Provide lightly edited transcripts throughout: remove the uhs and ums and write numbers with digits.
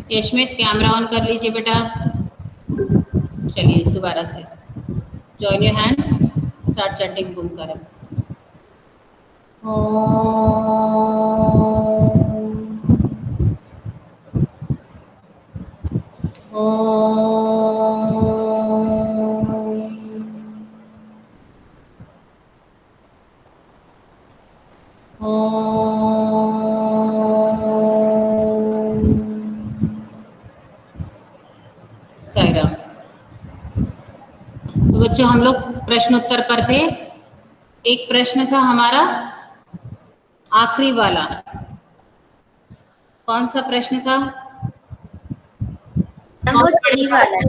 यशमित camera on कर लीजिए बेटा। चलिए दोबारा से join your hands, start chanting Omkaram. Sai Ram. तो बच्चों हम लोग प्रश्न उत्तर पर थे। एक प्रश्न था हमारा आखिरी वाला, कौन सा प्रश्न था? वो डी वाला।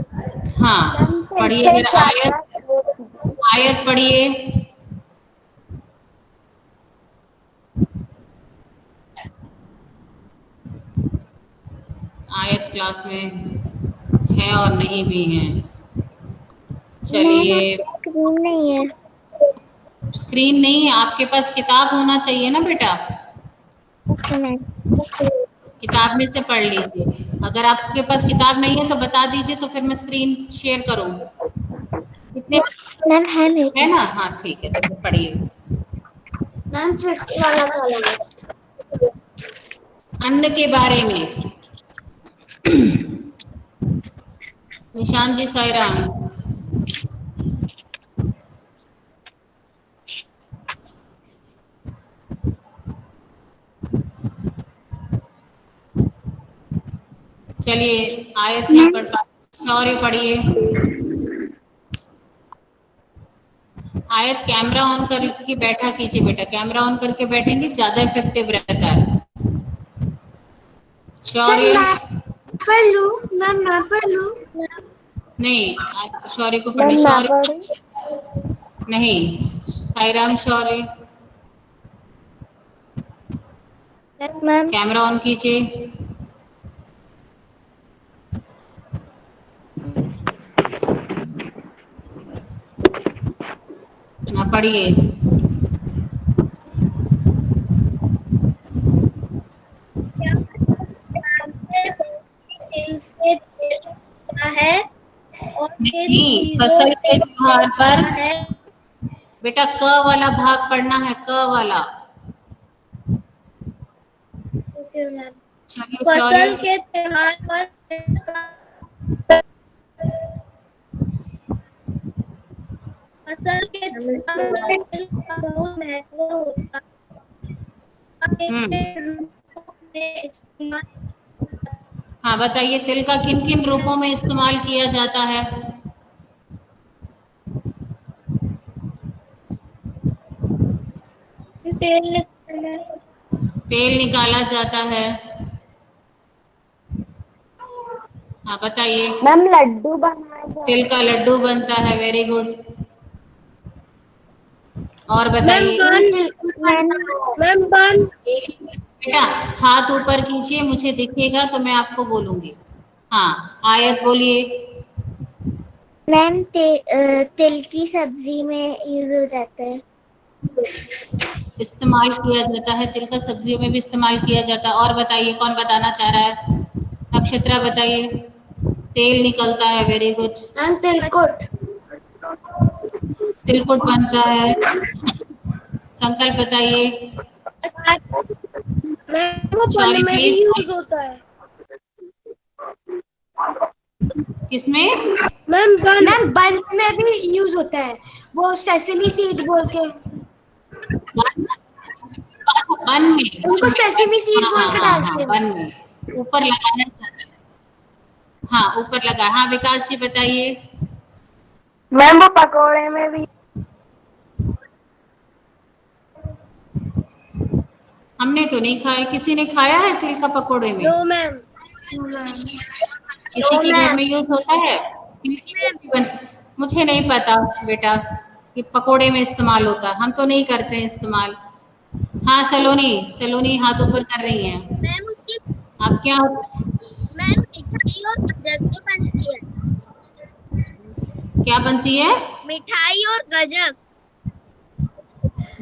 हाँ पढ़िए जरा, आयत आयत पढ़िए। आयत क्लास में है और नहीं भी है। चलिए स्क्रीन नहीं है। स्क्रीन नहीं है, आपके पास किताब होना चाहिए ना बेटा, किताब में से पढ़ लीजिए। अगर आपके पास किताब नहीं है तो बता दीजिए, तो फिर मैं स्क्रीन शेयर करूँ। कितने मैम है मेरे है पास। ना? हाँ ठीक है, तो पढ़िए। मैम 50 वाला था लास्ट। अन्न के बारे में। निशान जी साई राम। चलिए आयत नहीं पढ़ पा, शौर्य पढ़िए। आयत कैमरा ऑन करके बैठा कीजिए बेटा, कैमरा ऑन करके बैठेंगे ज्यादा इफेक्टिव रहता है। शौर्य पढ़ लूं मैम, मैं पढ़ लूं। नहीं, शौर्य को मैम पढ़ने, मैं शौर्य पढ़ूं। नहीं, साईराम शौर्य मैम कैमरा ऑन कीजिए। ना पढ़िए। दिल से दिल है और किन नहीं, चीजों फसल पे के त्योहार पर है। बेटा क वाला भाग पढ़ना है, क वाला। चलिए शौर्य। फसल के त्योहार पर फसल के त्योहार पर तिल का बहुत महत्व होता हम्म, है। रूपों में इस्तेमाल हाँ बताइए, तिल का किन किन रूपों में इस्तेमाल किया जाता है? तेल तेल निकाला जाता है। हाँ बताइए। मैम लड्डू बनाए तिल जाते का हैं। लड्डू बनता है, वेरी गुड। और मैम बताइए। बन मैम बन बेटा हाथ ऊपर कीजिए, मुझे दिखेगा तो मैं आपको बोलूंगी। हाँ आयत बोलिए। मैम तिल की सब्जी में यूज हो जाता है। इस्तेमाल किया जाता है, तिल का सब्जियों में भी इस्तेमाल किया जाता है। और बताइए कौन बताना चाह रहा है? नक्षत्रा बताइए। तेल निकलता है, वेरी गुड। मैम तिलकुट। तिलकुट बनता है। संकल्प बताइए। मैम वो बन सॉरी में भी प्लीज। यूज होता है। किसमें? मैम बन में भी यूज होता है, वो सेसमी सीड बोल के। बन में, उनको सेसमी सीड हाँ बोल हाँ के हाँ हाँ, डालते हैं। बन में ऊपर लगाना चाहता है। हाँ ऊपर लगा। हाँ विकास जी बताइए। मैम वो पकोड़े में भी। हमने तो नहीं खाया, किसी ने खाया है तिल का पकोड़े में? No ma'am. किसी के घर में यूज होता है? तिल की सब्जी बनती, मुझे नहीं पता बेटा कि पकोड़े में इस्तेमाल होता है, हम तो नहीं करते हैं इस्तेमाल। हाँ सलोनी, सलोनी हाथ ऊपर कर रही हैं। मैम उसकी आप क्या? मैम मिठाई और गजक भी बनती है। क्या बनती है? मिठाई और गजक।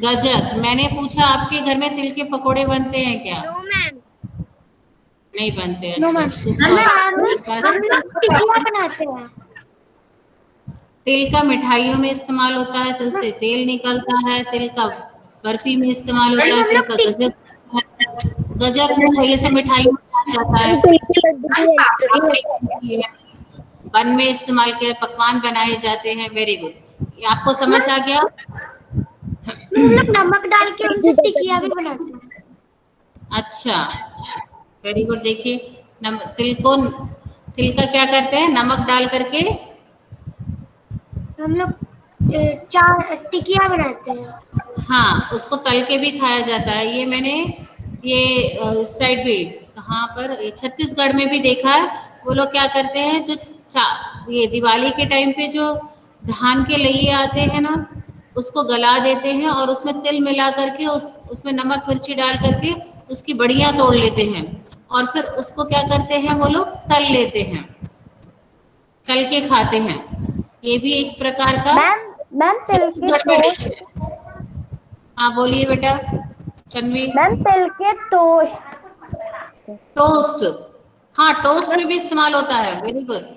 गजक। मैंने पूछा आपके घर में तिल के पकोड़े बनते हैं क्या? No ma'am. नहीं बनते। नो अच्छा मैम। तो हम लोग टिकिया बनाते हैं। तिल का मिठाइयों में इस्तेमाल होता है, तिल से तेल निकलता है, तिल का बर्फी में इस्तेमाल होता मैम है, हम तिल लोग का गजक ये सब मिठाइयों में आ जाता है। तिल के लड्डू भी बनते हैं। पापड़ी बनती है, बन में इस्तेमाल के पकवान बनाए जाते हैं। वेरी गुड, ये आपको समझ आ गया। हम लोग नमक डाल के उनसे टिकिया भी बनाते हैं। अच्छा, वेरी गुड। देखिए तिल का क्या करते हैं, नमक डाल करके हम लोग चार टिकिया बनाते हैं। हाँ, उसको तल के भी खाया जाता है। ये मैंने ये इस साइड भी कहाँ पर, ये छत्तीसगढ़ में भी देखा है। वो लोग क्या करते हैं, जो चा ये दिवाली के टाइम पे जो धान के लइये आते हैं ना, उसको गला देते हैं और उसमें तिल मिला करके उसमें नमक मिर्ची डाल करके उसकी बड़ियां तोड़ लेते हैं और फिर उसको क्या करते हैं, वो लोग तल लेते हैं, तल के खाते हैं। ये भी एक प्रकार का मैम मैम तिल के छत्तीसगढ़ में डिश टोस्ट। है। हाँ बोलिए बेटा तन्वी। मैम तिल के टोस्ट। टोस्ट, हाँ टोस्ट में भी इस्तेमाल होता है। Very good.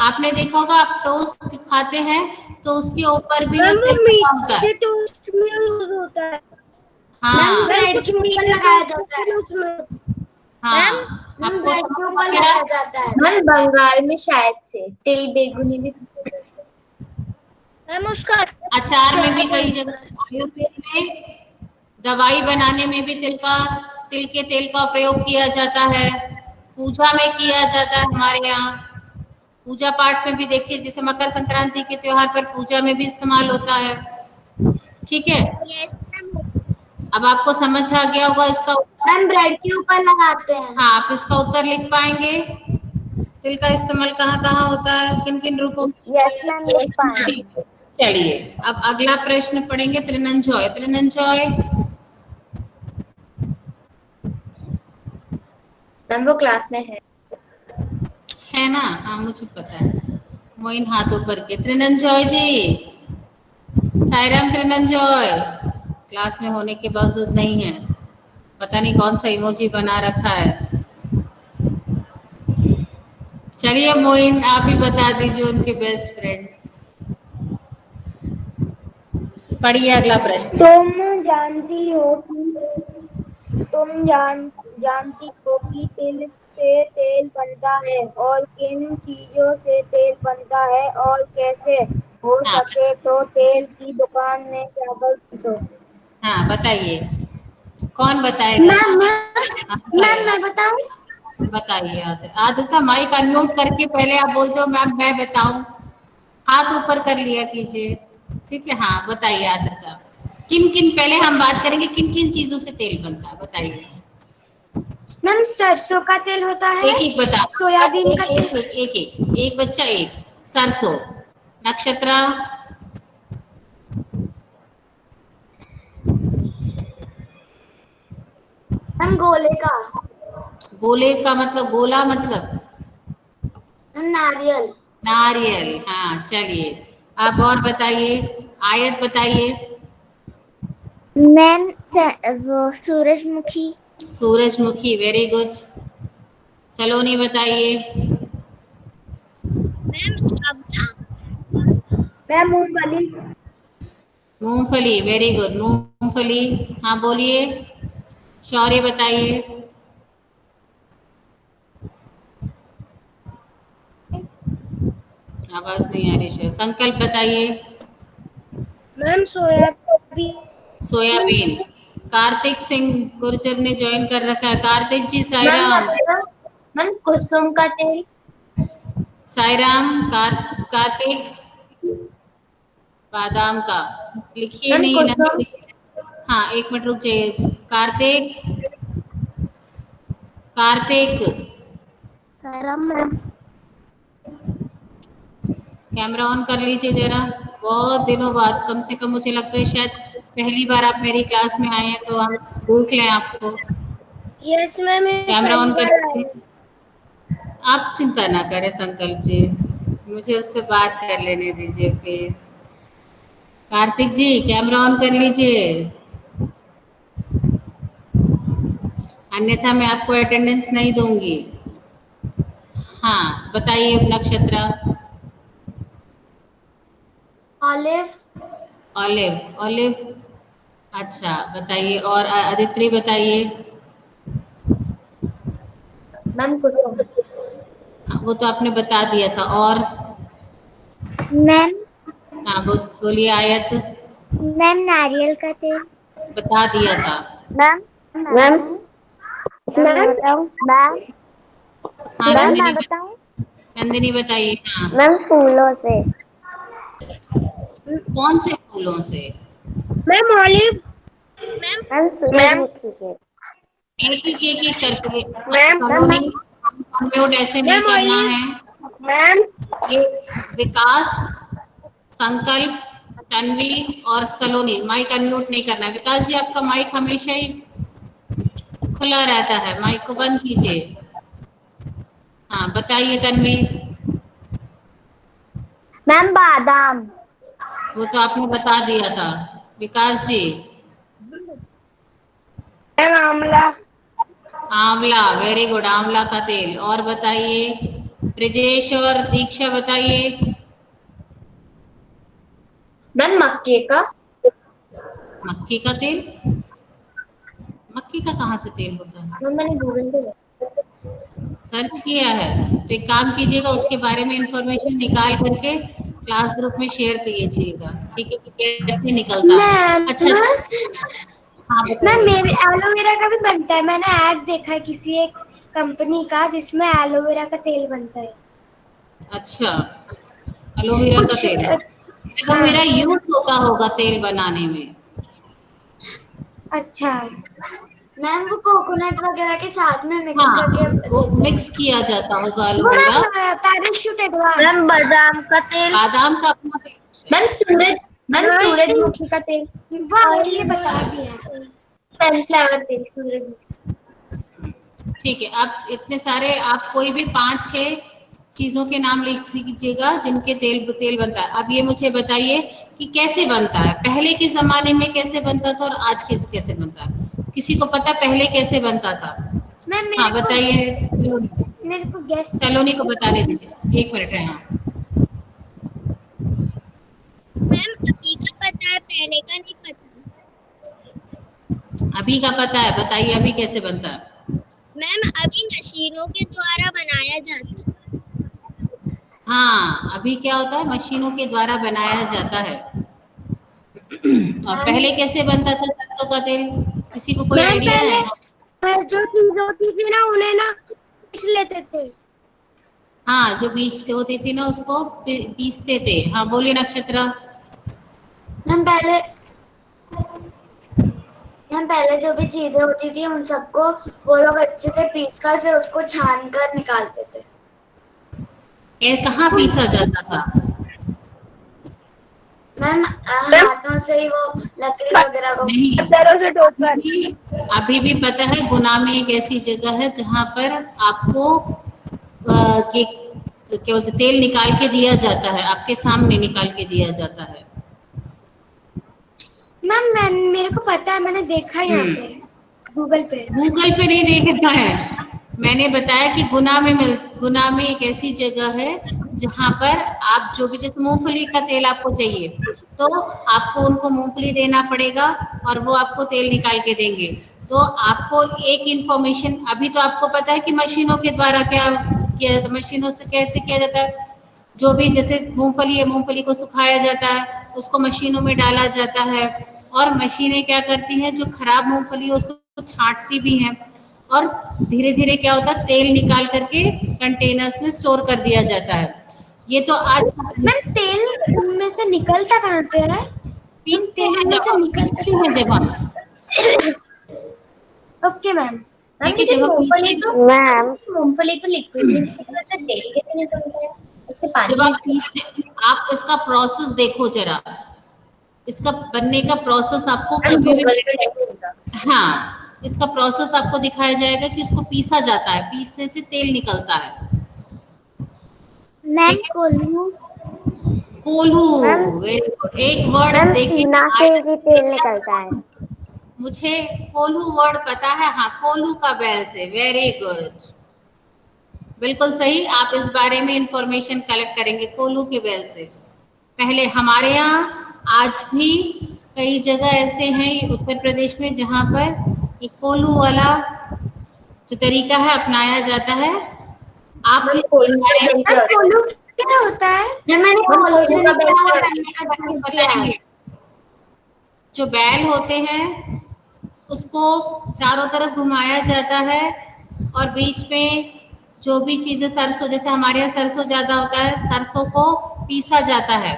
आपने देखा होगा, आप टोस्ट खाते हैं तो उसके ऊपर भी मैम वो तिल लगा होता है। मीठे टोस्ट में यूज होता है। मैम हाँ मैम ब्रेड कुछ के ऊपर मीठे लगाया टोस्ट जाता होते है। हैं उसमें। मैम हाँ, मैम आपको ब्रेड के समझ आ ऊपर गया। लगाया जाता है। मैम बंगाल में शायद से तिल बेगुनी भी। मैम उसका अचार में भी अचार कई बनता है। जगह, आयुर्वेद में दवाई बनाने में भी तिल के तेल का प्रयोग किया जाता है। पूजा में किया जाता है हमारे यहाँ। पूजा पाठ में भी देखिए, जैसे मकर संक्रांति के त्योहार पर पूजा में भी इस्तेमाल होता है। ठीक है, यस मैम। अब आपको समझ आ गया होगा इसका उत्तर। मैम ब्रेड के ऊपर लगाते हैं। हाँ, आप इसका उत्तर लिख पाएंगे, तिल का इस्तेमाल कहाँ कहाँ होता है, किन किन रूपों में होता यस है। मैम लिख पाएंगे। ठीक है, चलिए अब अगला प्रश्न पढ़ेंगे। त्रिनंजॉय, त्रिनंजॉय मैम वो क्लास में है ना? हाँ मुझे पता है। मोइन हाथ ऊपर के। त्रिनंजॉय जी, सायराम त्रिनंजॉय क्लास में होने के बावजूद नहीं है, पता नहीं कौन सा इमोजी बना रखा है। चलिए मोइन आप ही बता दीजिए उनके बेस्ट फ्रेंड। पढ़िए अगला प्रश्न। जानती हो कि तिल से तेल बनता है और किन चीजों से तेल बनता है और कैसे। हो हाँ सके तो तेल की दुकान में जाकर पूछो। हाँ बताइए, कौन बताएगा? मैम हाँ, मैम बताइए मैं बताऊं। बताइए। आदित्य माइक अनम्यूट करके पहले आप बोलते हो मैम मैं बताऊं, हाथ ऊपर कर लिया कीजिए। ठीक है, हाँ बताइए आदित्य। किन किन, पहले हम बात करेंगे किन किन चीजों से तेल बनता है, बताइए। मैम सरसों का तेल होता है। एक एक बता, बस सोयाबीन एक का एक तेल। एक एक एक, एक बच्चा एक। सरसों। नक्षत्रा। मैम गोले का। गोले का मतलब, गोला मतलब नारियल। नारियल। हाँ चलिए, आप और बताइए। आयत बताइए। मैम वो सूरजमुखी। सूरजमुखी, वेरी गुड। सलोनी बताइए। मैम मैम मूंगफली। मूंगफली, वेरी गुड, मूंगफली। हाँ बोलिए, शौर्य बताइए। आवाज नहीं आ रही है। संकल्प बताइए। Ma'am soybean. Soybean. Kartik Singh Gurjar ने ज्वाइन कर रखा है। कार्तिक जी, मैम साईराम। मैम कुसुम का तेल। साईराम, कार्तिक। बादाम का, लिखिए मैम नहीं कुसुम। नहीं। हाँ एक मिनट रुक जाइए। Kartik, Kartik Sairam ma'am. Camera on कर लीजिए जरा। बहुत दिनों बाद, कम से कम मुझे लगता है शायद पहली बार आप मेरी क्लास में आए हैं, तो हम देख लें आपको। यस मैम ये कैमरा पहली ऑन कर बार आई लीजिए। हूँ। आप चिंता ना करें संकल्प जी, मुझे उससे बात कर लेने दीजिए please. Kartik ji camera on कर लीजिए। अन्यथा मैं आपको अटेंडेंस नहीं दूंगी। हाँ बताइए नक्षत्रा। ऑलिव। Olive, olive. अच्छा बताइए। और अदिति बताइए। मैम कुसुम। हाँ, वो तो आपने बता दिया था। और मैम हाँ बोलिए आयत। मैम नारियल का तेल। बता दिया था। मैम मैम मैं बताऊं मैम। हाँ मैम नंदिनी मैं बताऊं। नंदिनी बताइए। हाँ मैम फूलों से। कौन से फूलों से? Ma'am olive. मैम सूरजमुखी के। एक करके मैम सलोनी म्यूट ऐसे नहीं मैम करना ऑलिव। है। मैम ये विकास, संकल्प, तन्वी और सलोनी माइक अनम्यूट नहीं करना है। विकास जी आपका माइक हमेशा ही खुला रहता है, माइक को बंद कीजिए। हाँ बताइए तन्वी। मैम बादाम। वो तो आपने बता दिया था। विकास जी। मैम आंवला। आंवला, वेरी गुड, आंवला का तेल। और बताइए ब्रिजेश और दीक्षा बताइए। मैम मक्के का। मक्की का तेल? मक्की का कहाँ से तेल होता है? मैम मैंने गूगल पे सर्च किया है? तो एक काम कीजिएगा, उसके बारे में इंफॉर्मेशन निकाल करके क्लास ग्रुप में शेयर कीजिएगा, ठीक है, कि कैसे निकलता है। मैम अच्छा हाँ मैम बताइए। मेरे एलोवेरा का भी बनता है। मैंने ऐड देखा है किसी एक कंपनी का जिसमें एलोवेरा का तेल बनता है। अच्छा एलोवेरा का कुछ तेल, हाँ। एलोवेरा यूज होता होगा तेल बनाने में। अच्छा मैम वो कोकोनट वगैरह के साथ में मिक्स करके हाँ वो देते हैं। मिक्स किया जाता होगा वो एलोवेरा। मैम पैराशूट मैम बादाम का तेल। बादाम का अपना तेल है। मैम मैम सूरजमुखी का तेल। वो ऑलरेडी ऑलिव बता दिया है। सनफ्लावर तेल सूरजमुखी। ठीक है, आप इतने सारे, आप कोई भी 5-6 चीजों के नाम लिख लीजिएगा जिनके तेल तेल बनता है। अब ये मुझे बताइए कि कैसे बनता है, पहले के जमाने में कैसे बनता था और आज कैसे बनता है? किसी को पता पहले कैसे बनता था? मैम हाँ बताइए सलोनी। मेरे को गेस सलोनी को बताने दीजिए, 1 मिनट है। हाँ मैम अभी का पता है पहले का नहीं पता। अभी का पता है, बताइए अभी कैसे बनता है? मैम अभी मशीनों के द्वारा बनाया जाता है। हाँ अभी क्या होता है, मशीनों के द्वारा बनाया जाता है। और मैम पहले कैसे बनता था सरसों का तेल? किसी को कोई मैम आइडिया है? पहले जो चीज होती थी ना उन्हें ना पीस लेते थे। हाँ जो बीज से होती थी ना उसको पीसते थे। हाँ बोलिए नक्षत्रा। मैम पहले मैम पहले जो भी चीजें होती थी उन सबको वो लोग अच्छे से पीस कर फिर उसको छान कर निकालते थे। ये कहाँ पीसा जाता था? मैम हाथों से ही वो लकड़ी वगैरह को नहीं, पत्थरों से अभी ठोकर। भी अभी भी पता है, गुना में एक ऐसी जगह है जहाँ पर आपको ये क्या बोलते तेल निकाल के दिया जाता है, आपके सामने निकाल के दिया जाता है। मैम मेरे को पता है मैंने देखा है यहाँ पे गूगल पे। गूगल पे नहीं देखना है, मैंने बताया कि गुना में एक ऐसी जगह है जहाँ पर आप जो भी, जैसे मूंगफली का तेल आपको चाहिए तो आपको उनको मूंगफली देना पड़ेगा और वो आपको तेल निकाल के देंगे। तो आपको एक इंफॉर्मेशन, अभी तो आपको पता है कि मशीनों के द्वारा क्या किया जाता है, मशीनों से कैसे किया जाता है। जो भी जैसे मूंगफली है, मूंगफली को सुखाया जाता है, उसको मशीनों में डाला जाता है और मशीनें क्या करती हैं, जो खराब मूंगफली है उसको छांटती भी हैं और धीरे धीरे क्या होता है, तेल निकाल करके कंटेनर्स में स्टोर कर दिया जाता है। ये तो आज मैम तेल उनमें से निकलता कहाँ से है? मैम पीसते तेल हैं उनमें जब से हम निकलता पीसते हैं जब हम ओके मैम। मैम ठीक है, लेकिन जब हम मूंगफली पीसते तो मूंगफली तो लिक्विड में निकलता है, तेल कैसे निकलता है? उससे जब पानी आप निकलता पीसते, आप इसका प्रोसेस देखो जरा, इसका बनने का प्रोसेस आपको है। मैम कभी भी, गूगल पे देखूंगा। हाँ इसका प्रोसेस आपको दिखाया जाएगा कि इसको पीसा जाता है, पीसने से तेल निकलता है। मैम ठीक है, कोल्हू। कोल्हू, मैम वेरी गुड, एक वर्ड मैम देखिए सीना से आया। भी तेल निकलता है। मुझे कोल्हू वर्ड पता है, हाँ कोल्हू का बैल से, वेरी गुड, बिल्कुल सही। आप इस बारे में इंफॉर्मेशन कलेक्ट करेंगे कोल्हू के बैल से। पहले हमारे यहाँ आज भी कई जगह ऐसे हैं उत्तर प्रदेश में जहाँ पर ये कोल्हू वाला जो तरीका है अपनाया जाता है। आप मैम इसके कोल्हू बारे का में क्या होता है? कोल्हू क्या होता है? मैंने कोल्हू से निकला हुआ बताएंगे, करने का जूस पिया है। जो बैल होते हैं उसको चारों तरफ घुमाया जाता है और बीच में जो भी चीजें, सरसों, जैसे हमारे यहाँ सरसों ज्यादा होता है, सरसों को पीसा जाता है।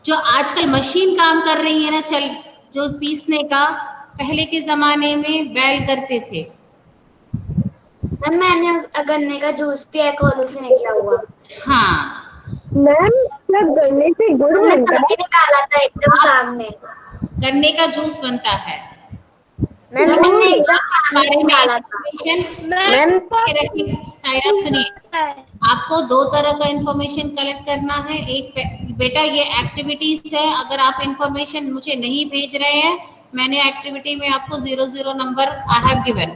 जो आजकल मशीन काम कर रही है ना, चल जो पीसने का, पहले के जमाने में बैल करते थे। मैम मैंने उस गन्ने का जूस पिया है कोल्हू से निकला हुआ। हाँ, मैम सब गन्ने से गुड़ हमने बनता है। तभी निकाला था एकदम सामने। गन्ने का जूस बनता है। मैम मैंने एकदम सामने बारे में निकाला था। इंफॉर्मेशन मैम सायरा सुनिए, आपको दो तरह का इंफॉर्मेशन कलेक्ट करना है। एक बेटा ये एक्टिविटीज है, अगर आप इंफॉर्मेशन मुझे नहीं भेज रहे हैं, मैंने एक्टिविटी में आपको 0 नंबर आई हैव गिवन।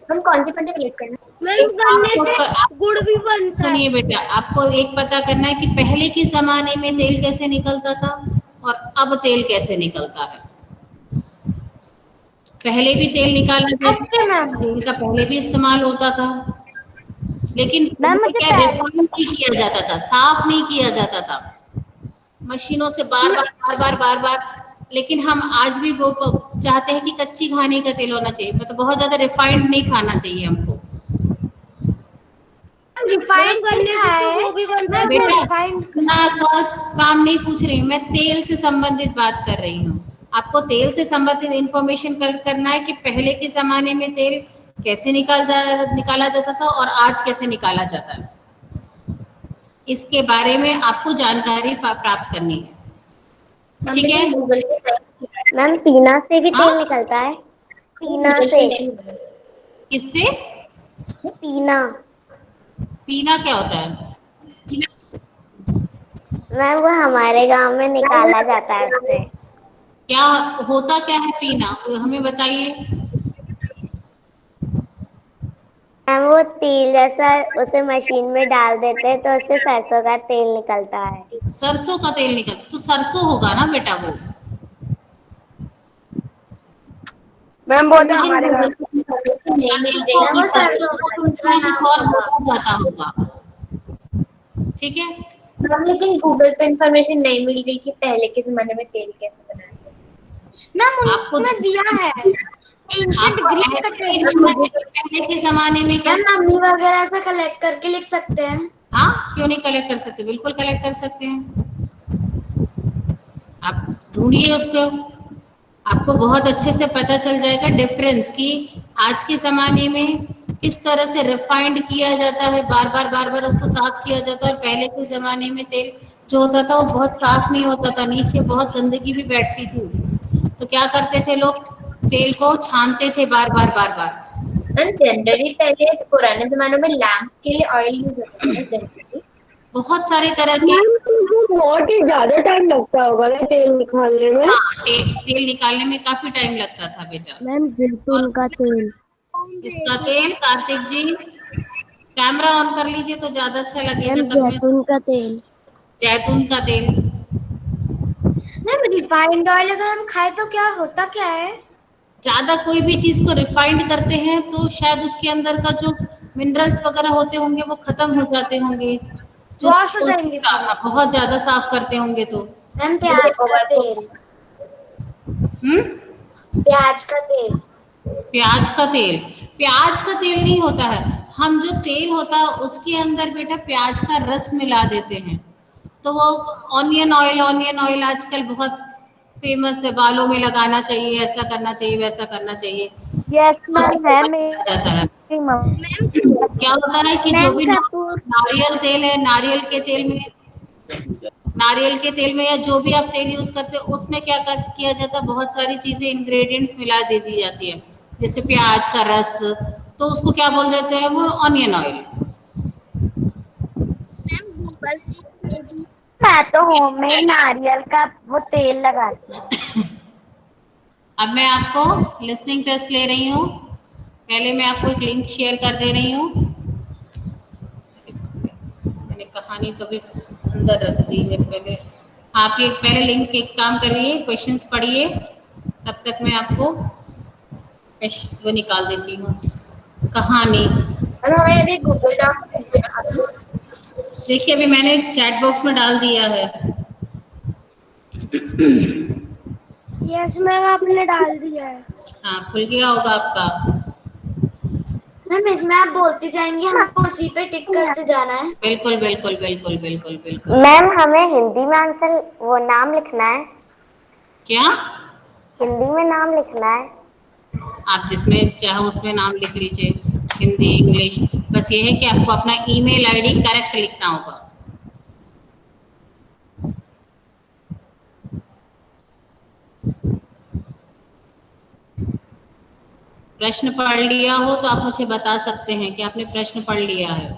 हम कौन सी कलेक्ट करना? मैम गन्ने से गुड़ भी बनता है। सुनिए बेटा, आपको एक पता करना है कि पहले के जमाने में तेल कैसे निकलता था और अब तेल कैसे निकलता है। पहले भी तेल निकाला जाता था, तेल का पहले भी इस्तेमाल होता था, लेकिन मैम, उनको मुझे क्या रिफाइन नहीं किया जाता था, साफ नहीं किया जाता था मशीनों से बार बार बार बार बार बार। लेकिन हम आज भी वो चाहते हैं कि कच्ची खाने का तेल होना चाहिए, मतलब बहुत ज्यादा रिफाइंड नहीं खाना चाहिए हमको। रिफाइंड गन्ने से तो वो भी बनता है। बेटा रिफाइंड काम नहीं पूछ रही हूँ मैं, तेल से संबंधित बात कर रही हूँ। आपको तेल से संबंधित इंफॉर्मेशन कलेक्ट करना है कि पहले के जमाने में तेल कैसे निकाला जाता था और आज कैसे निकाला जाता है, इसके बारे में आपको जानकारी प्राप्त करनी है, ठीक है। गूगल पे मैम पीना से भी हाँ? तेल निकलता है। पीना से। किससे? पीना। पीना क्या होता है? पीना मैम वो हमारे गांव में निकाला जाता है उससे। क्या होता, क्या है पीना, हमें बताइए। मैम वो तेल जैसा उसे मशीन में डाल देते हैं तो उससे सरसों का तेल निकलता है। सरसों का तेल निकलता, तो सरसों होगा ना बेटा वो। मैम वो तो हमारे गांव नहीं मिल रही है, वो सरसों का दूसरा नाम और होगा। होता जाता होगा, ठीक है। मैम लेकिन गूगल पे इंफॉर्मेशन नहीं मिल रही कि पहले के जमाने में तेल कैसे बनाया जाता था। मैम आपको उन्होंने दिया है एंशिएंट आपको ग्रीक का ऐसे नहीं लिखना है कि पहले के जमाने में मैम कैसे। मम्मी वगैरह से कलेक्ट करके लिख सकते हैं। हाँ, क्यों नहीं कलेक्ट कर सकते, बिल्कुल कलेक्ट कर सकते हैं। आप ढूंढिए उसको, आपको बहुत अच्छे से पता चल जाएगा डिफरेंस कि आज के जमाने में किस तरह से रिफाइंड किया जाता है, बार बार उसको साफ किया जाता है। और पहले के जमाने में तेल जो होता था वो बहुत साफ नहीं होता था, नीचे बहुत गंदगी भी बैठती थी। तो क्या करते थे लोग, तेल को छानते थे बार बार। मैम जनरली पहले पुराने जमानों में लैम्प के लिए ऑयल यूज होता था ना जनरली। बहुत सारे तरह के। बहुत ही ज्यादा टाइम लगता होगा ना तेल निकालने में। हाँ, तेल निकालने में काफी टाइम लगता था बेटा। मैम जैतून का तेल। इसका तेल, कार्तिक जी कैमरा ऑन कर लीजिए तो ज्यादा अच्छा लगेगा, मैम तब मैं। जैतून का तेल। जैतून का तेल। मैम रिफाइंड ऑयल अगर हम खाए तो क्या होता क्या है? ज्यादा कोई भी चीज को रिफाइंड करते हैं तो शायद उसके अंदर का जो मिनरल्स वगैरह होते होंगे वो खत्म हो जाते होंगे, जो वॉश हो जाएंगे पूरे। बहुत ज्यादा साफ करते होंगे तो। मैम प्याज का तेल। हम्म प्याज का तेल। प्याज का तेल, प्याज का तेल नहीं होता है। हम जो तेल होता है उसके अंदर बेटा प्याज का रस मिला देते हैं, तो वो ऑनियन ऑयल आजकल बहुत फेमस है, बालों में लगाना चाहिए, ऐसा करना चाहिए, वैसा करना चाहिए। यस मैम है जाता है। मेरी मम्मी। क्या होता है कि जो भी नारियल तेल है, नारियल के तेल में या जो भी आप तेल यूज करते हो उसमें क्या किया जाता है, बहुत सारी चीजें इंग्रेडिएंट्स मिला दे दी जाती है, जैसे प्याज का रस, तो उसको क्या बोल देते हैं, वो ऑनियन ऑयल। मैं तो होम में नारियल का वो तेल लगाती हूँ। अब मैं आपको लिसनिंग टेस्ट ले रही हूँ। पहले मैं आपको एक लिंक शेयर कर दे रही हूँ। मैंने कहानी तो भी अंदर रख दी है। पहले आप ये पहले लिंक एक काम करिए, क्वेश्चंस पढ़िए, तब तक मैं आपको वो निकाल देती हूँ कहानी। और हमें अभी गूगल डॉक्स देखिए अभी मैंने चैट बॉक्स में डाल दिया है। यस मैम, आपने डाल दिया है। हाँ खुल गया होगा आपका। मैम इसमें आप बोलती जाएंगी, हमको उसी पे टिक करते जाना है। बिल्कुल बिल्कुल बिल्कुल बिल्कुल बिल्कुल। मैम हमें हिंदी में आंसर वो नाम लिखना है। क्या? हिंदी में नाम लिखना है। आप जिसमें चाहो उसमें नाम लिख लीजिए, हिंदी इंग्लिश। बस ये है कि आपको अपना ईमेल आईडी करेक्ट लिखना होगा। प्रश्न पढ़ लिया हो तो आप मुझे बता सकते हैं कि आपने प्रश्न पढ़ लिया है।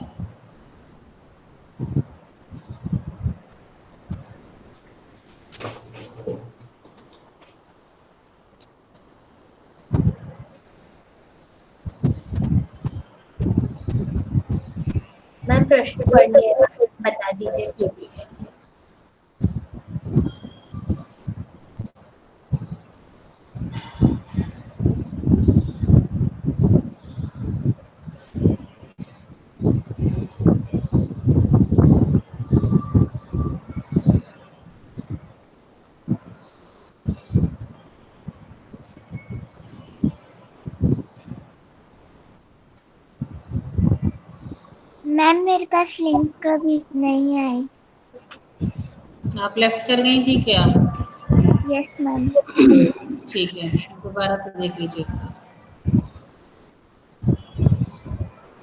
मैम प्रश्न पढ़ लिया, बता दीजिए जो भी है। मैम मेरे पास लिंक कभी नहीं आई। आप लेफ्ट कर गई थी क्या? Yes ma'am. ठीक है, दोबारा से देख लीजिए।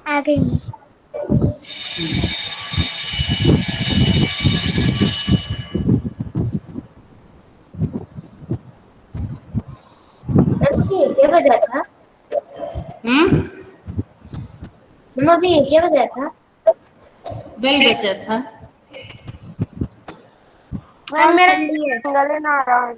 आ गई मैं। अभी क्या बजा था? मैम अभी क्या बजा था? बेल बचा था। मैम मेरा गले ना आ रहा है।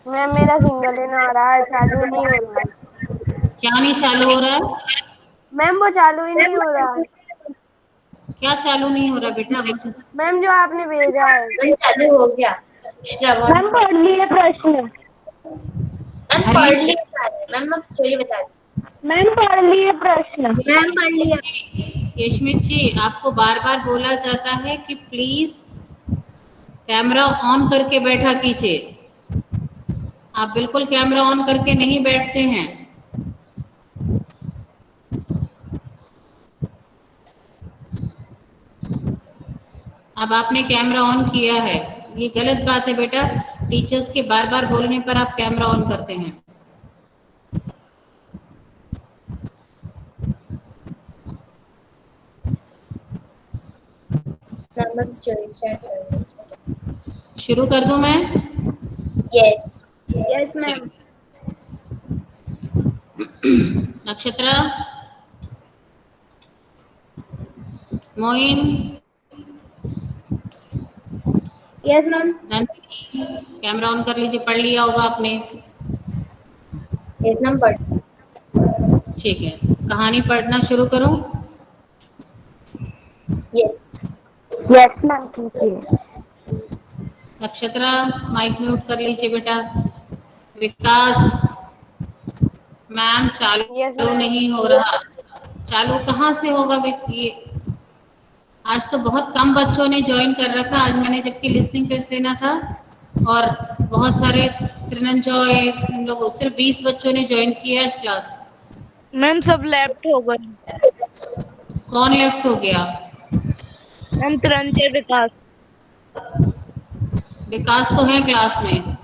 मैम मेरा सिंगल इन आ रहा है, चालू नहीं हो रहा है। क्या नहीं चालू हो रहा है? मैम वो चालू ही नहीं हो रहा है। क्या चालू नहीं हो रहा बेटा मुझे? मैम जो आपने भेजा है। मैम चालू हो गया। श्रवण मैम पढ़ लिए प्रश्न। मैम हरी पढ़ लिया सारे। मैम अब स्टोरी बता दीजिए। मैम पढ़ लिए प्रश्न। मैम पढ़ लिया। यशमित जी, आपको बार बार बोला जाता है कि प्लीज कैमरा ऑन करके बैठा कीजिए। आप बिल्कुल कैमरा ऑन करके नहीं बैठते हैं। अब आपने कैमरा ऑन किया है, ये गलत बात है बेटा। टीचर्स के बार बार बोलने पर आप कैमरा ऑन करते हैं। मैम अब स्टोरी स्टार्ट कर दीजिए। शुरू कर दूं मैं? Yes. Yes ma'am. Nakshatra, Moin, yes ma'am. Nandini, camera on कर लीजिए। पढ़ लिया होगा आपने। यस मैम पढ़। ठीक है, कहानी पढ़ना शुरू करूं? यस। यस मैम कीजिए। नक्षत्रा, माइक म्यूट कर लीजिए बेटा। विकास, मैम यस चालू मैम। नहीं हो रहा। चालू कहाँ से होगा ये? आज तो बहुत कम बच्चों ने ज्वाइन कर रखा। आज मैंने जबकि लिसनिंग टेस्ट लेना था और बहुत सारे त्रिनंजॉय इन लोगों, सिर्फ 20 बच्चों ने ज्वाइन किया आज क्लास। मैम सब लेफ्ट हो गए। कौन लेफ्ट हो गया? मैम तुरंत विकास। विकास तो है क्लास में।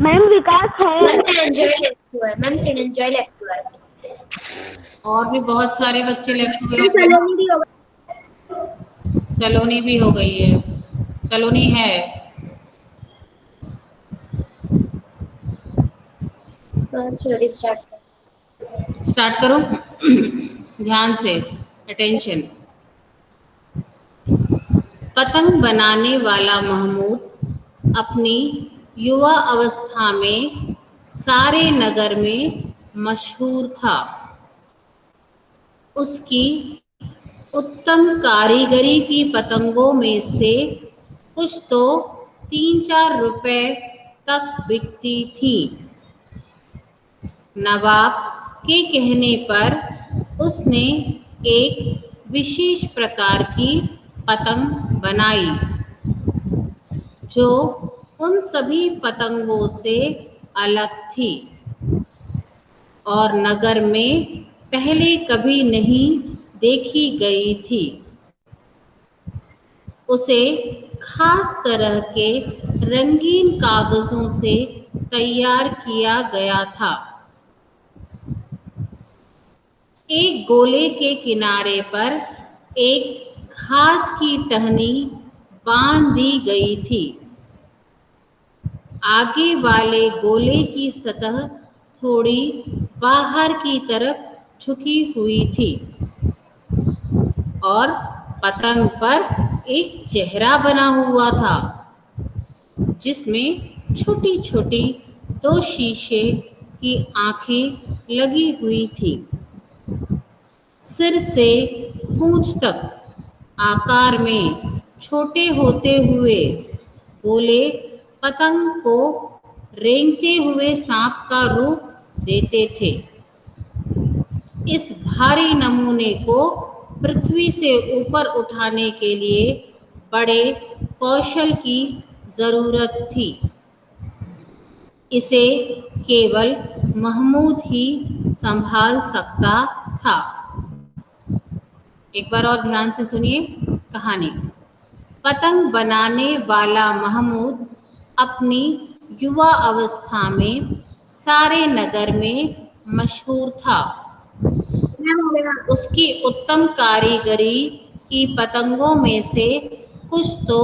मैम विकास है। मैम त्रिनंजय लेफ्ट हुआ है। मैम त्रिनंजय लेफ्ट हुआ है। और भी बहुत सारे बच्चे लेफ्ट हुए मैम होंगे। सलोनी भी होगा। सलोनी भी हो गई है। सलोनी है। तो स्टोरी स्टार्ट कर। स्टार्ट करो ध्यान से। अटेंशन। पतंग बनाने वाला महमूद अपनी युवा अवस्था में सारे नगर में मशहूर था। उसकी उत्तम कारीगरी की पतंगों में से कुछ तो 3-4 रुपए तक बिकती थी। नवाब के कहने पर उसने एक विशेष प्रकार की पतंग बनाई जो उन सभी पतंगों से अलग थी और नगर में पहले कभी नहीं देखी गई थी। उसे खास तरह के रंगीन कागजों से तैयार किया गया था। एक गोले के किनारे पर एक घास की टहनी बांध दी गई थी। आगे वाले गोले की सतह थोड़ी बाहर की तरफ झुकी हुई थी और पतंग पर एक चेहरा बना हुआ था जिसमें छोटी छोटी 2 शीशे की आंखें लगी हुई थी। सिर से पूंछ तक आकार में छोटे होते हुए गोले पतंग को रेंगते हुए सांप का रूप देते थे। इस भारी नमूने को पृथ्वी से ऊपर उठाने के लिए बड़े कौशल की जरूरत थी। इसे केवल महमूद ही संभाल सकता था। एक बार और ध्यान से सुनिए कहानी। पतंग बनाने वाला महमूद अपनी युवा अवस्था में सारे नगर में मशहूर था। उसकी उत्तम कारीगरी की पतंगों में से कुछ तो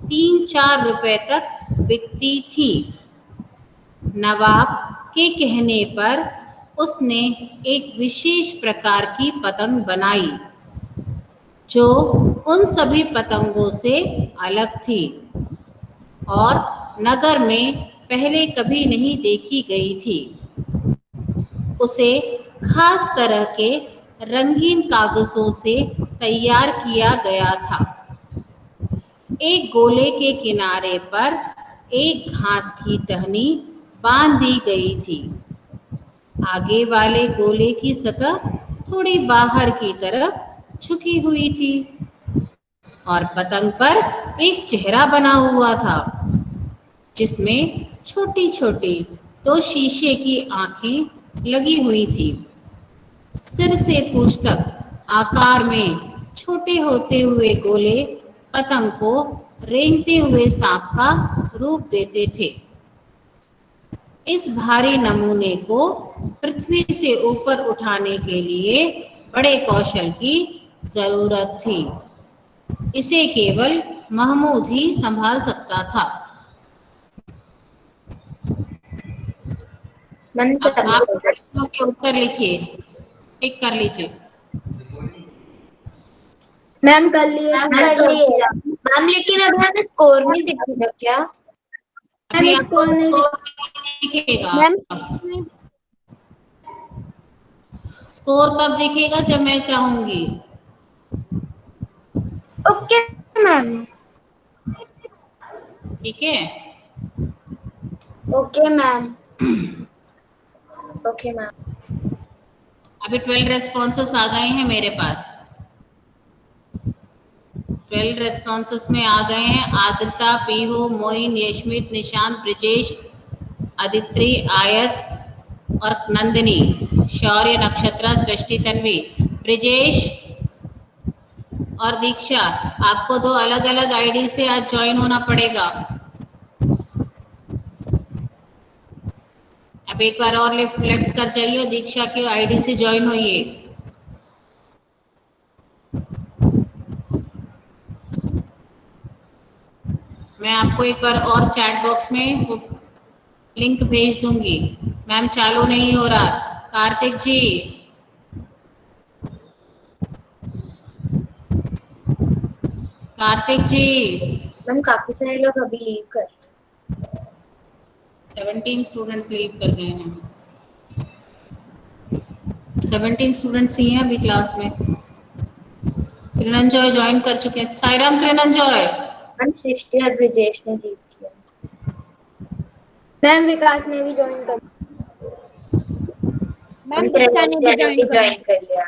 3-4 रुपए तक बिकती थी। नवाब के कहने पर उसने एक विशेष प्रकार की पतंग बनाई जो उन सभी पतंगों से अलग थी और नगर में पहले कभी नहीं देखी गई थी। उसे खास तरह के रंगीन कागजों से तैयार किया गया था। एक गोले के किनारे पर एक घास की टहनी बांध दी गई थी। आगे वाले गोले की सतह थोड़ी बाहर की तरफ झुकी हुई थी और पतंग पर एक चेहरा बना हुआ था जिसमें छोटी छोटी 2 शीशे की आंखें लगी हुई थी। सिर से पूंछ तक आकार में छोटे होते हुए गोले पतंग को रेंगते हुए सांप का रूप देते थे। इस भारी नमूने को पृथ्वी से ऊपर उठाने के लिए बड़े कौशल की जरूरत थी। इसे केवल महमूद ही संभाल सकता था। अब आप प्रश्नों के उत्तर लिखिए, टिक कर लीजिए। मैम कर लिए मैम लेकिन अभी हमें स्कोर नहीं दिखेगा क्या? अभी आपको स्कोर दिखेगा। स्कोर तब दिखेगा जब मैं चाहूंगी। Okay ma'am. ठीक है, ओके मैम। Okay ma'am. अभी 12 रेस्पॉन्सेस आ गए हैं मेरे पास। 12 रेस्पॉन्सेस में आ गए हैं आद्रता, पीहू, मोइन, यशमित, निशांत, ब्रिजेश, अदित्री, आयत और नंदिनी, शौर्य, नक्षत्रा, सृष्टि, तन्वी। ब्रिजेश और दीक्षा, आपको 2 अलग अलग आईडी से आज ज्वाइन होना पड़ेगा। अब एक बार और लेफ्ट कर जाइए, दीक्षा की आईडी से ज्वाइन होइए। मैं आपको एक बार और चैट बॉक्स में लिंक भेज दूंगी। मैम चालू नहीं हो रहा। कार्तिक जी, कार्तिक जी, मैम काफी सारे लोग अभी लीव कर 17 स्टूडेंट्स लीव कर गए हैं। 17 स्टूडेंट्स ही हैं अभी क्लास में। त्रिनंजॉय ज्वाइन कर चुके हैं। साईराम त्रिनंजॉय। मैम सृष्टि और ब्रिजेश ने लीव किया। मैम विकास ने भी ज्वाइन कर मैम त्रिनंजय ने भी ज्वाइन कर लिया।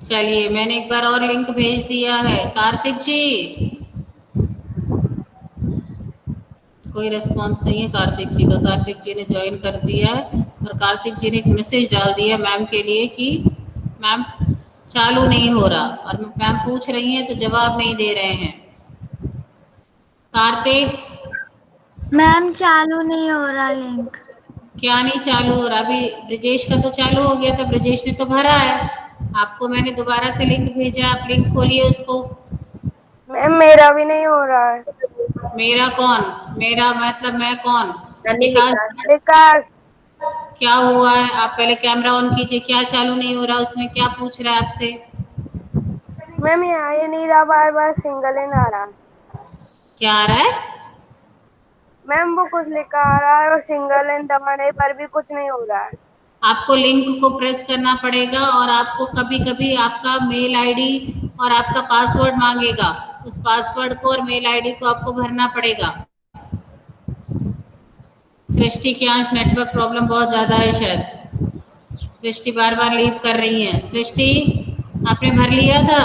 चलिए, मैंने एक बार और लिंक भेज दिया है। कार्तिक जी, कोई रिस्पांस नहीं है कार्तिक जी का। कार्तिक जी ने ज्वाइन कर दिया है और कार्तिक जी ने एक मैसेज डाल दिया मैम के लिए कि मैम चालू नहीं हो रहा, और मैम पूछ रही हैं तो जवाब नहीं दे रहे हैं। कार्तिक, मैम चालू नहीं हो रहा लिंक। क्या नहीं चालू हो रहा? अभी ब्रिजेश का तो चालू हो गया था, ब्रिजेश ने तो भरा है। आपको मैंने दोबारा से लिंक भेजा, आप लिंक खोलिए उसको। मैम मेरा भी नहीं हो रहा है। मेरा कौन? मेरा मतलब मैं कौन? मैम ये विकास, विकास, क्या हुआ है? आप पहले कैमरा ऑन कीजिए। क्या चालू नहीं हो रहा? उसमें क्या पूछ रहा है आपसे? मैम ये आ ही नहीं रहा, बार बार सिंगल इन आ रहा। क्या आ रहा है? मैम वो कुछ लिखा आ रहा है और सिंगल इन दबाने पर भी कुछ नहीं हो रहा है। आपको लिंक को प्रेस करना पड़ेगा और आपको कभी कभी आपका मेल आईडी और आपका पासवर्ड मांगेगा। उस पासवर्ड को और मेल आईडी को आपको भरना पड़ेगा। सृष्टि के यहाँ नेटवर्क प्रॉब्लम बहुत ज्यादा है शायद। सृष्टि बार बार लीव कर रही है। सृष्टि, आपने भर लिया था?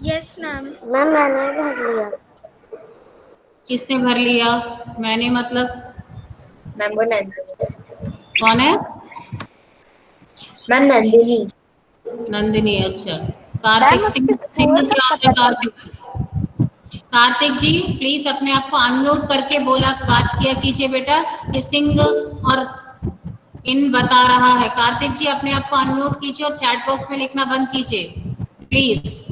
Yes ma'am. मैम मैंने भर लिया। किसने भर लिया? मैंने मतलब मैम वो नंदिनी। कौन है? मैम नंदिनी। नंदिनी, अच्छा। कार्तिक सिंह, सिंह क्या होता है कार्तिक? कार्तिक जी प्लीज अपने आप को अनम्यूट करके बोला बात किया कीजिए बेटा। ये सिंह और इन बता रहा है। कार्तिक जी अपने आप को अनम्यूट कीजिए और चैट बॉक्स में लिखना बंद कीजिए प्लीज।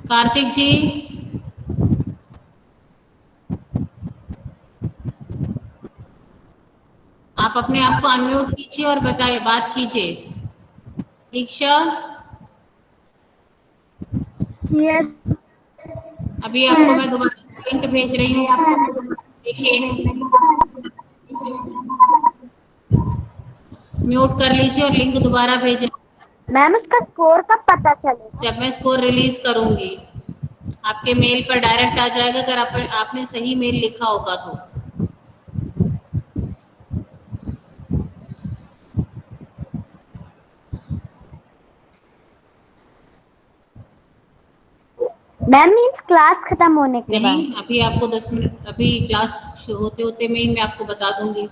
कार्तिक जी, आप अपने आप को अनम्यूट कीजिए और बताइए, बात कीजिए। दीक्षा, यस अभी आपको मैं दोबारा लिंक भेज रही हूँ, देखिए। म्यूट कर लीजिए और लिंक दोबारा भेजें। मैम उसका स्कोर कब पता चलेगा? जब मैं स्कोर रिलीज करूंगी आपके मेल पर डायरेक्ट आ जाएगा, अगर आपने सही मेल लिखा होगा तो। मैम मीन्स क्लास खत्म होने के बाद? नहीं, अभी आपको 10 मिनट, अभी क्लास होते होते में ही मैं आपको बता दूंगी।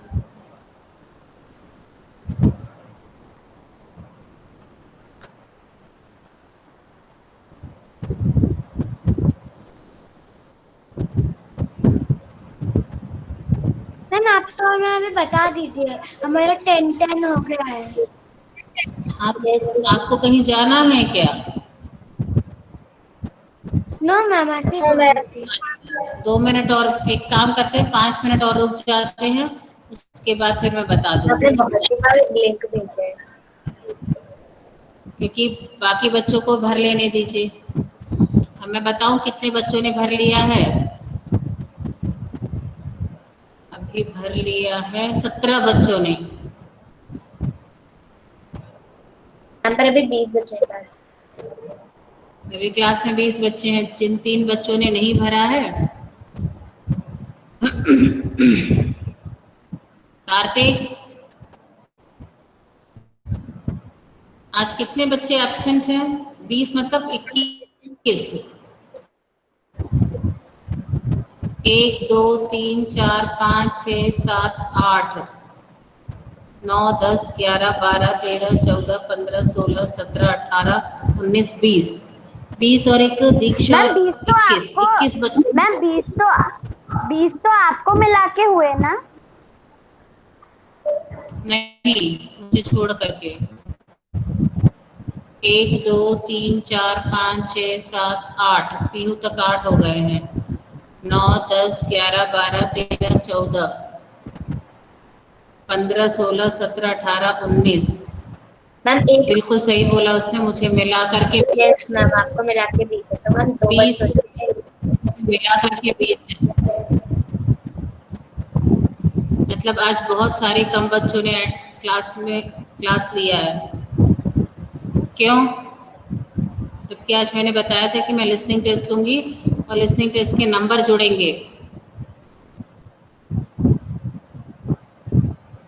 मैम आप तो हमें अभी बता दीजिए, हमारा 10-10 हो गया है। आपको कहीं जाना है क्या? नो मैम ऐसे ही बोल रही थी। 2 मिनट और एक काम करते हैं, 5 मिनट और रुक जाते हैं, उसके बाद फिर मैं बता आपने दूंगी। बहुत ही बार लिंक भेजा है। क्योंकि बाकी बच्चों को भर लेने दीजिए। अब मैं बताऊं कितने बच्चों ने भर लिया है? अभी भर लिया है 17 बच्चों ने। यहाँ पर अभी 20 बच्चे हैं क्लास। मेरी क्लास में 20 बच्चे हैं। जिन 3 बच्चों ने नहीं भरा है, कार्तिक, आज कितने बच्चे एब्सेंट हैं? 20 मतलब 21। 1 2 3 4 5 6 7 8 9 10 11 12 13 14 15 16 17 18 19 20। 20 और एक दीक्षा, मैम 20 तो 21 आपको 21 बच्चे। मैम 20 तो आपको मिला के हुए ना? नहीं, मुझे छोड़ करके। 1 2 3 4 5 6 7 8, पीहू तक 8 हो गए हैं। 9 10 11 12 13 14 15, 16, 17, 18, 19। मैम एक बिल्कुल सही बोला उसने, मुझे मिला करके यस मैम, आपको मिला के 20 है, तो मैम 2 20 बच्चों ने मिला करके 20 है। मतलब आज बहुत सारे कम बच्चों ने क्लास लिया है। क्यों? जबकि आज मैंने बताया था कि मैं लिसनिंग टेस्ट लूंगी और लिसनिंग टेस्ट के नंबर जुड़ेंगे।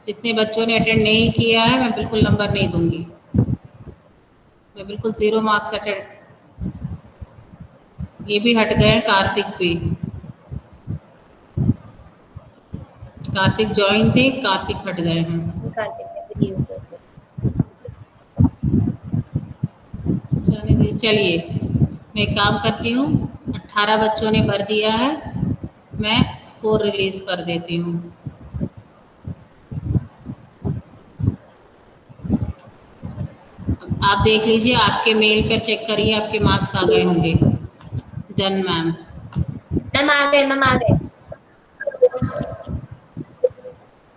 जितने बच्चों ने अटेंड नहीं किया है मैं बिल्कुल नंबर नहीं दूंगी, मैं बिल्कुल 0 मार्क्स अटेंड। ये भी हट गए हैं, कार्तिक भी। कार्तिक ज्वाइन थे, कार्तिक हट गए हैं। कार्तिक ने भी लीव कर दी। चलिए मैं एक काम करती हूँ, 18 बच्चों ने भर दिया है, मैं स्कोर रिलीज कर देती हूँ। आप देख लीजिए, आपके मेल पर चेक करिए, आपके मार्क्स आ गए होंगे। Done ma'am. मैम आ गए, मैम आ गए,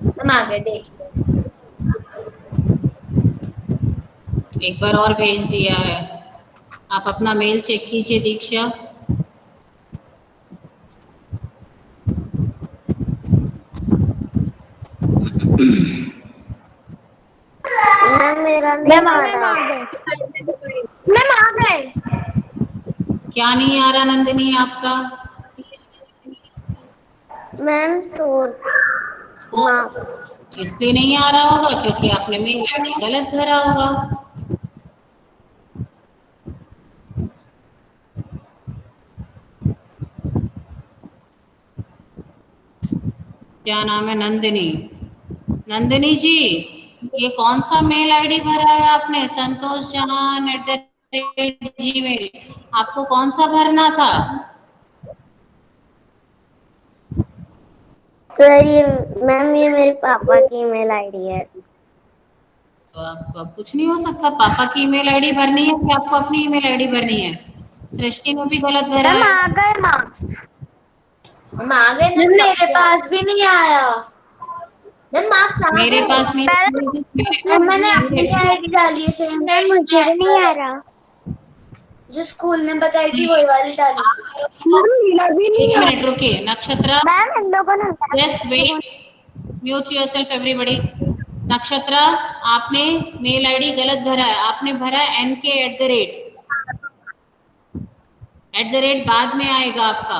मैम आ गए, देख लो। एक बार और भेज दिया है, आप अपना मेल चेक कीजिए दीक्षा। मैम मेरा नहीं आ रहा। मैम आ गए। क्या नहीं आ रहा नंदिनी आपका? मैम सोर्स स्कोर इसलिए नहीं आ रहा होगा क्योंकि आपने मेल आईडी गलत भरा होगा। क्या नाम है? नंदिनी। नंदिनी जी, ये कौन सा मेल आईडी भरा है आपने? संतोष जहान @gmail। आपको कौन सा भरना था? सर ये मैम ये मेरे पापा की ईमेल आईडी है। तो आपको अब कुछ नहीं हो सकता, पापा की ईमेल आईडी भरनी है कि आपको अपनी ईमेल आईडी भरनी है? सृष्टि ने भी गलत भरा मैम है। आ गए मार्क्स। मैम आ गए ना, मेरे पास भी नहीं आया। मैम मार्क्स आ मेरे गए। पास मैंने अपनी आईडी डाली है सेम। मैम मुझे भी नहीं आ रहा। जो स्कूल ने बताई थी वही वाली डाली थी। एक मिनट रुकिए, नक्षत्रा मैम इन लोगों ने just wait, mute yourself everybody. Nakshatra, आपने मेल आईडी गलत भरा है, आपने भरा है NK@, @ बाद में आएगा आपका।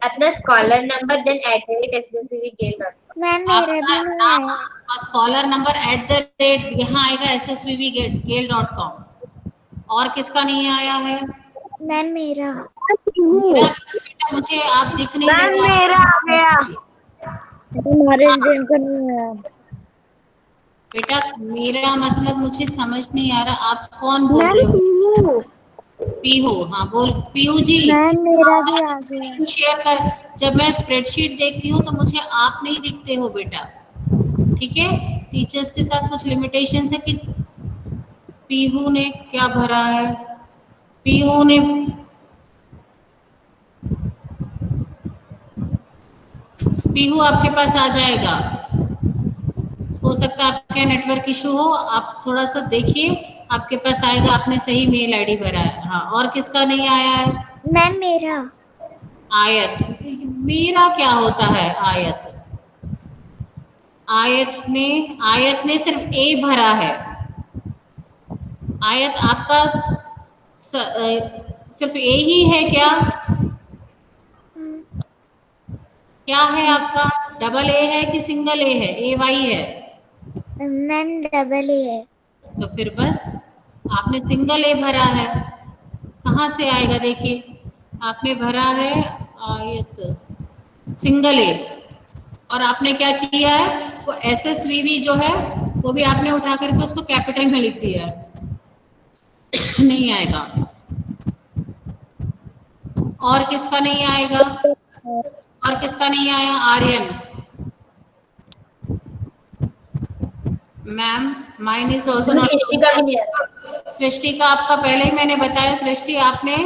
अपना scholar number then @ssvgale.com। Ma'am मेरा आपका भी नहीं नाम आया। और स्कॉलर नंबर @ यहाँ आएगा ssvvgale.com। और किसका नहीं आया है? मैम मेरा। मेरा बेटा, मुझे आप दिख नहीं मैम रहे हो। मेरा आ गया। हमारे दिन का नहीं आया। बेटा मेरा मतलब मुझे समझ नहीं आ रहा, आप कौन बोल रहे हो? पीहू, हाँ बोल पीहू जी। मैम मेरा भी आ गया। शेयर कर, जब मैं स्प्रेडशीट देखती हूँ तो मुझे आप नहीं दिखते हो बेटा, ठीक है? टीचर्स के साथ कुछ लिमिटेशन है कि पीहू ने क्या भरा है। पीहू ने पीहू आपके पास आ जाएगा। हो सकता है आपके नेटवर्क इशू हो, आप थोड़ा सा देखिए, आपके पास आएगा। आपने सही मेल आईडी भरा है। हाँ, और किसका नहीं आया है? मैम मेरा। आयत। मेरा क्या होता है? आयत, आयत ने सिर्फ ए भरा है। आयत आपका सिर्फ ए ही है क्या? क्या है आपका? डबल ए है कि सिंगल ए है? AY है? मैम डबल ए है। तो फिर बस आपने सिंगल ए भरा है। कहाँ से आएगा? देखिए, आपने भरा है आयत सिंगल ए, और आपने क्या किया है, वो SSVV जो है वो भी आपने उठा करके उसको कैपिटल में लिख दिया है। नहीं आएगा। और किसका नहीं आएगा? और किसका नहीं आया? Aryan. Ma'am mine is also not. Srishti का भी नहीं आ रहा। सृष्टि का आपका पहले ही मैंने बताया। सृष्टि, आपने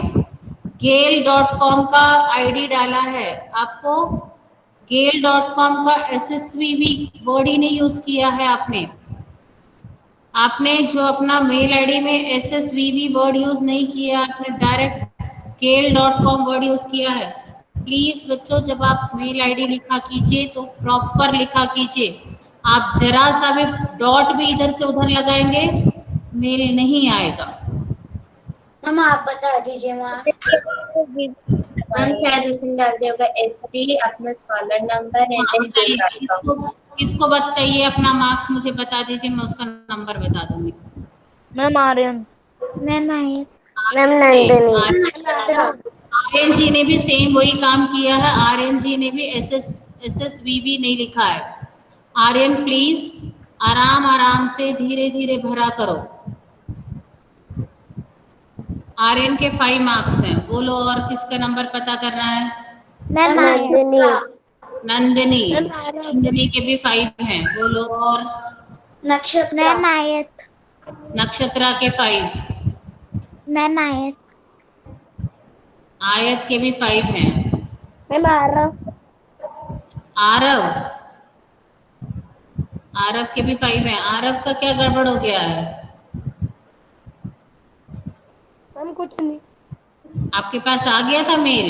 gale.com का आईडी डाला है, आपको gale.com का SSVV वर्ड ही नहीं यूज किया है आपने। आपने जो अपना मेल आईडी में SSVV वर्ड यूज नहीं किया, आपने डायरेक्ट gale.com वर्ड यूज किया है। प्लीज बच्चों, जब आप मेल आईडी लिखा कीजिए तो प्रॉपर लिखा कीजिए। आप जरा सा भी डॉट भी इधर से उधर लगाएंगे, मेल नहीं आएगा। मैम आप बता दीजिए मैम। मैम शायद उसने डाल दिया होगा ST अपना स्कॉलर नंबर हाँ, एंड बताइए gmail.com। किसको बात चाहिए अपना मार्क्स मुझे बता दीजिए, मैं उसका नंबर बता दूंगी। Ma'am Aryan. Ma'am Aryan. Ma'am Nandini. Aryan ji ने भी सेम वही काम किया है। आर्यन जी ने भी SSVV नहीं लिखा है। आर्यन प्लीज आराम आराम से धीरे धीरे भरा करो। आर्यन के 5 मार्क्स हैं। बोलो और किसका नंबर पता करना है? मैम नंदिनी। नंदिनी। नंदिनी के भी 5 हैं। बोलो और। नक्षत्र। मैम आयत। नक्षत्रा के 5। मैम आयत। आयत के भी 5 हैं। मैम आरव। आरव। आरव के भी 5 हैं। आरव का क्या गड़बड़ हो गया है? मैम कुछ नहीं। आपके पास आ गया था मेल?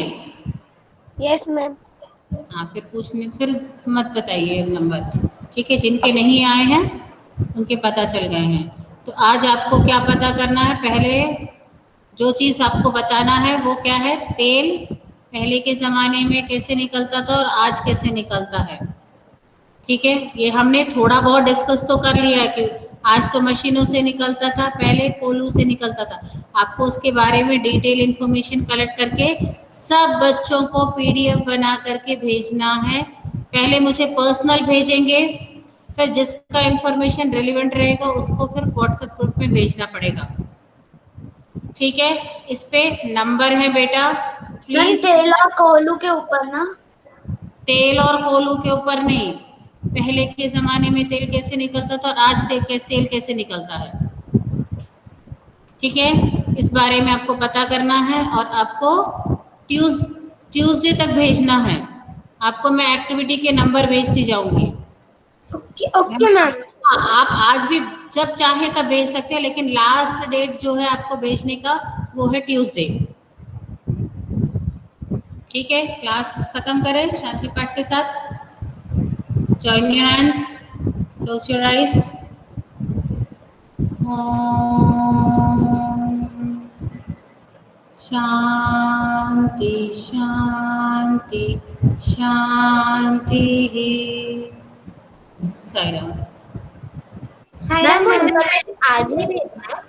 Yes ma'am. हाँ, फिर पूछने फिर मत बताइए नंबर। ठीक है, जिनके नहीं आए हैं उनके पता चल गए हैं। तो आज आपको क्या पता करना है? पहले जो चीज आपको बताना है वो क्या है? तेल पहले के जमाने में कैसे निकलता था और आज कैसे निकलता है। ठीक है, ये हमने थोड़ा बहुत डिस्कस तो कर लिया है कि आज तो मशीनों से निकलता था, पहले कोल्हू से निकलता था। आपको उसके बारे में डिटेल इंफॉर्मेशन कलेक्ट करके सब बच्चों को PDF बना करके भेजना है। पहले मुझे पर्सनल भेजेंगे, फिर जिसका इंफॉर्मेशन रिलेवेंट रहेगा उसको फिर व्हाट्सएप ग्रुप में भेजना पड़ेगा। ठीक है, इस पे नंबर है बेटा, मैम प्लीज। तेल और कोलू के ऊपर ना। तेल और कोल्हू के ऊपर नहीं, पहले के जमाने में तेल कैसे निकलता था और आज तेल कैसे निकलता है। ठीक है, इस बारे में आपको पता करना है और आपको ट्यूसडे तक भेजना है। आपको मैं एक्टिविटी के नंबर भेजती जाऊंगी। Okay okay ma'am. हाँ, आप आज भी जब चाहे तब भेज सकते हैं, लेकिन लास्ट डेट जो है आपको भेजने का वो है ट्यूसडे। ठीक है, क्लास खत्म करें शांति पाठ के साथ। Join your hands, close your eyes. Om Shanti Shanti Shanti. Sai Ram. Ma'am वो इन्फॉर्मेशन आज ही भेजना है।